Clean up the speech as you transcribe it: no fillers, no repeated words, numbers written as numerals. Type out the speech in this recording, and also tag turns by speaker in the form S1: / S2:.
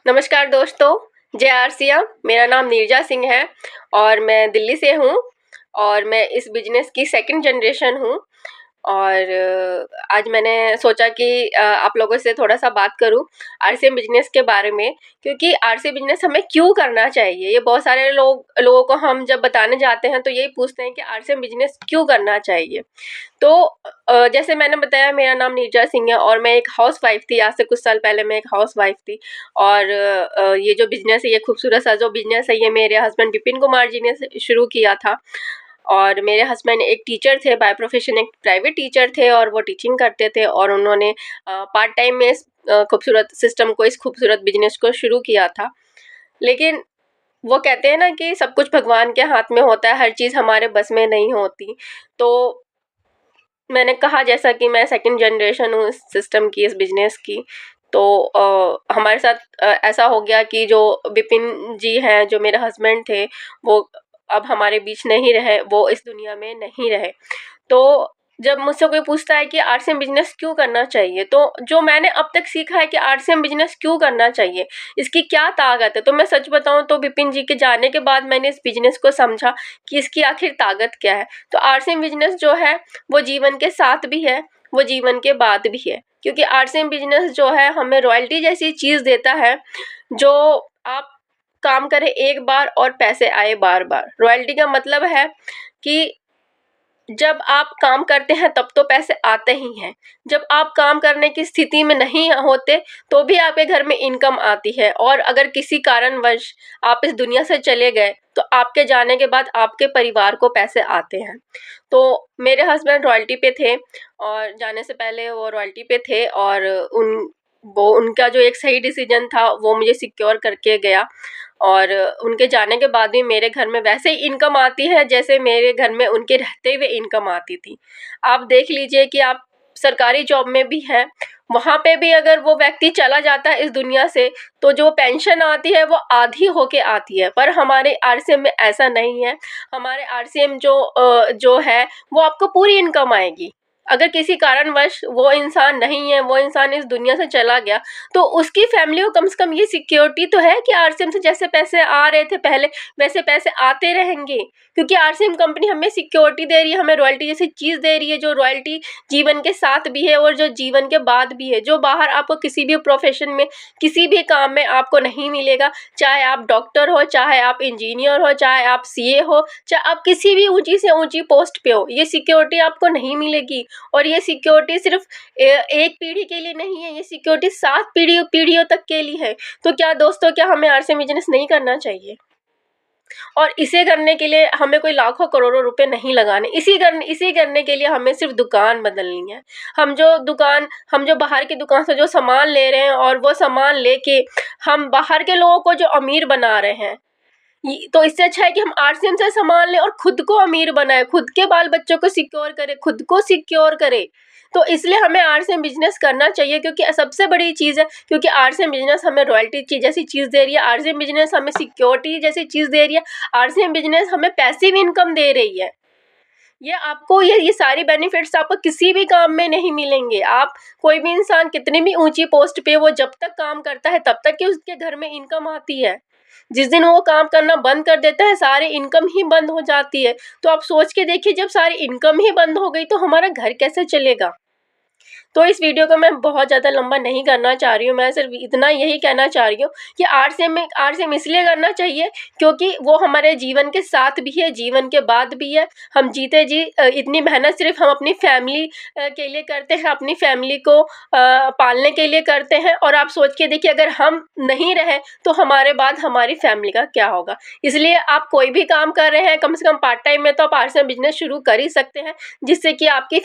S1: नमस्कार दोस्तों, जय आरसीएम। मेरा नाम नीरजा सिंह है और मैं दिल्ली से हूँ और मैं इस बिजनेस की सेकंड जनरेशन हूँ। और आज मैंने सोचा कि आप लोगों से थोड़ा सा बात करूं आरसीएम बिजनेस के बारे में, क्योंकि आरसीएम बिजनेस हमें क्यों करना चाहिए। ये बहुत सारे लोगों को हम जब बताने जाते हैं तो यही पूछते हैं कि आरसीएम बिजनेस क्यों करना चाहिए। तो जैसे मैंने बताया, मेरा नाम नीरजा सिंह है और मैं एक हाउस वाइफ थी। आज से कुछ साल पहले मैं एक हाउस वाइफ थी और ये जो बिजनेस है, ये खूबसूरत सा जो बिजनेस है, ये मेरे हस्बैंड विपिन कुमार जी ने शुरू किया था। और मेरे हस्बैंड एक टीचर थे, बाय प्रोफेशन एक प्राइवेट टीचर थे और वो टीचिंग करते थे और उन्होंने पार्ट टाइम में इस खूबसूरत सिस्टम को, इस खूबसूरत बिजनेस को शुरू किया था। लेकिन वो कहते हैं ना कि सब कुछ भगवान के हाथ में होता है, हर चीज़ हमारे बस में नहीं होती। तो मैंने कहा जैसा कि मैं सेकंड जनरेशन हूँ इस सिस्टम की, इस बिजनेस की। तो हमारे साथ ऐसा हो गया कि जो विपिन जी हैं, जो मेरे हस्बैंड थे, वो अब हमारे बीच नहीं रहे, वो इस दुनिया में नहीं रहे। तो जब मुझसे कोई पूछता है कि आरसीएम बिजनेस क्यों करना चाहिए, तो जो मैंने अब तक सीखा है कि आरसीएम बिजनेस क्यों करना चाहिए, इसकी क्या ताकत है, तो मैं सच बताऊं तो विपिन जी के जाने के बाद मैंने इस बिजनेस को समझा कि इसकी आखिर ताकत क्या है। तो आरसीएम बिजनेस जो है वो जीवन के साथ भी है, वो जीवन के बाद भी है, क्योंकि आरसीएम बिजनेस जो है हमें रॉयल्टी जैसी चीज़ देता है। जो आप काम करें एक बार और पैसे आए बार बार। रॉयल्टी का मतलब है कि जब आप काम करते हैं तब तो पैसे आते ही हैं, जब आप काम करने की स्थिति में नहीं होते तो भी आपके घर में इनकम आती है। और अगर किसी कारणवश आप इस दुनिया से चले गए तो आपके जाने के बाद आपके परिवार को पैसे आते हैं। तो मेरे हस्बैंड रॉयल्टी पे थे और जाने से पहले वो रॉयल्टी पे थे और उनका जो एक सही डिसीजन था वो मुझे सिक्योर करके गया। और उनके जाने के बाद भी मेरे घर में वैसे ही इनकम आती है जैसे मेरे घर में उनके रहते हुए इनकम आती थी। आप देख लीजिए कि आप सरकारी जॉब में भी हैं, वहाँ पे भी अगर वो व्यक्ति चला जाता है इस दुनिया से तो जो पेंशन आती है वो आधी होके आती है। पर हमारे आरसीएम में ऐसा नहीं है। हमारे आरसीएम जो है वो आपको पूरी इनकम आएगी। अगर किसी कारणवश वो इंसान नहीं है, वो इंसान इस दुनिया से चला गया, तो उसकी फैमिली को कम से कम ये सिक्योरिटी तो है कि आरसीएम से जैसे पैसे आ रहे थे पहले वैसे पैसे आते रहेंगे, क्योंकि आरसीएम कंपनी हमें सिक्योरिटी दे रही है, हमें रॉयल्टी जैसी चीज़ दे रही है, जो रॉयल्टी जीवन के साथ भी है और जो जीवन के बाद भी है। जो बाहर आपको किसी भी प्रोफेशन में, किसी भी काम में आपको नहीं मिलेगा, चाहे आप डॉक्टर हो, चाहे आप इंजीनियर हो, चाहे आप सीए हो, चाहे आप किसी भी ऊंची से ऊंची पोस्ट पे हो, ये सिक्योरिटी आपको नहीं मिलेगी। और ये सिक्योरिटी सिर्फ एक पीढ़ी के लिए नहीं है, ये सिक्योरिटी 7 पीढ़ियों तक के लिए है। तो क्या दोस्तों, क्या हमें आरसीएम बिजनेस नहीं करना चाहिए? और इसे करने के लिए हमें कोई लाखों करोड़ों रुपए नहीं लगाने, इसी करने के लिए हमें सिर्फ दुकान बदलनी है। हम जो बाहर की दुकान से जो सामान ले रहे हैं और वो सामान लेके हम बाहर के लोगों को जो अमीर बना रहे हैं, तो इससे अच्छा है कि हम आरसीएम से सामान लें और खुद को अमीर बनाए, खुद के बाल बच्चों को सिक्योर करे, खुद को सिक्योर करे। तो इसलिए हमें आरसीएम बिजनेस करना चाहिए, क्योंकि सबसे बड़ी चीज़ है, क्योंकि आरसीएम बिजनेस हमें रॉयल्टी जैसी चीज़ दे रही है, आरसीएम बिजनेस हमें सिक्योरिटी जैसी चीज़ दे रही है, आरसीएम बिजनेस हमें पैसिव इनकम दे रही है। ये सारी बेनिफिट्स आपको किसी भी काम में नहीं मिलेंगे। आप कोई भी इंसान कितनी भी ऊंची पोस्ट पे, वो जब तक काम करता है तब तक कि उसके घर में इनकम आती है। जिस दिन वो काम करना बंद कर देता है, सारी इनकम ही बंद हो जाती है। तो आप सोच के देखिए, जब सारी इनकम ही बंद हो गई तो हमारा घर कैसे चलेगा? तो इस वीडियो को मैं बहुत ज़्यादा लंबा नहीं करना चाह रही हूँ, मैं सिर्फ इतना यही कहना चाह रही हूँ कि आरसीएम इसलिए करना चाहिए क्योंकि वो हमारे जीवन के साथ भी है, जीवन के बाद भी है। हम जीते जी इतनी मेहनत सिर्फ हम अपनी फैमिली के लिए करते हैं, अपनी फैमिली को पालने के लिए करते हैं। और आप सोच के देखिए, अगर हम नहीं रहे तो हमारे बाद हमारी फैमिली का क्या होगा। इसलिए आप कोई भी काम कर रहे हैं, कम से कम पार्ट टाइम में तो आप आरसीएम बिजनेस शुरू कर ही सकते हैं, जिससे कि आपकी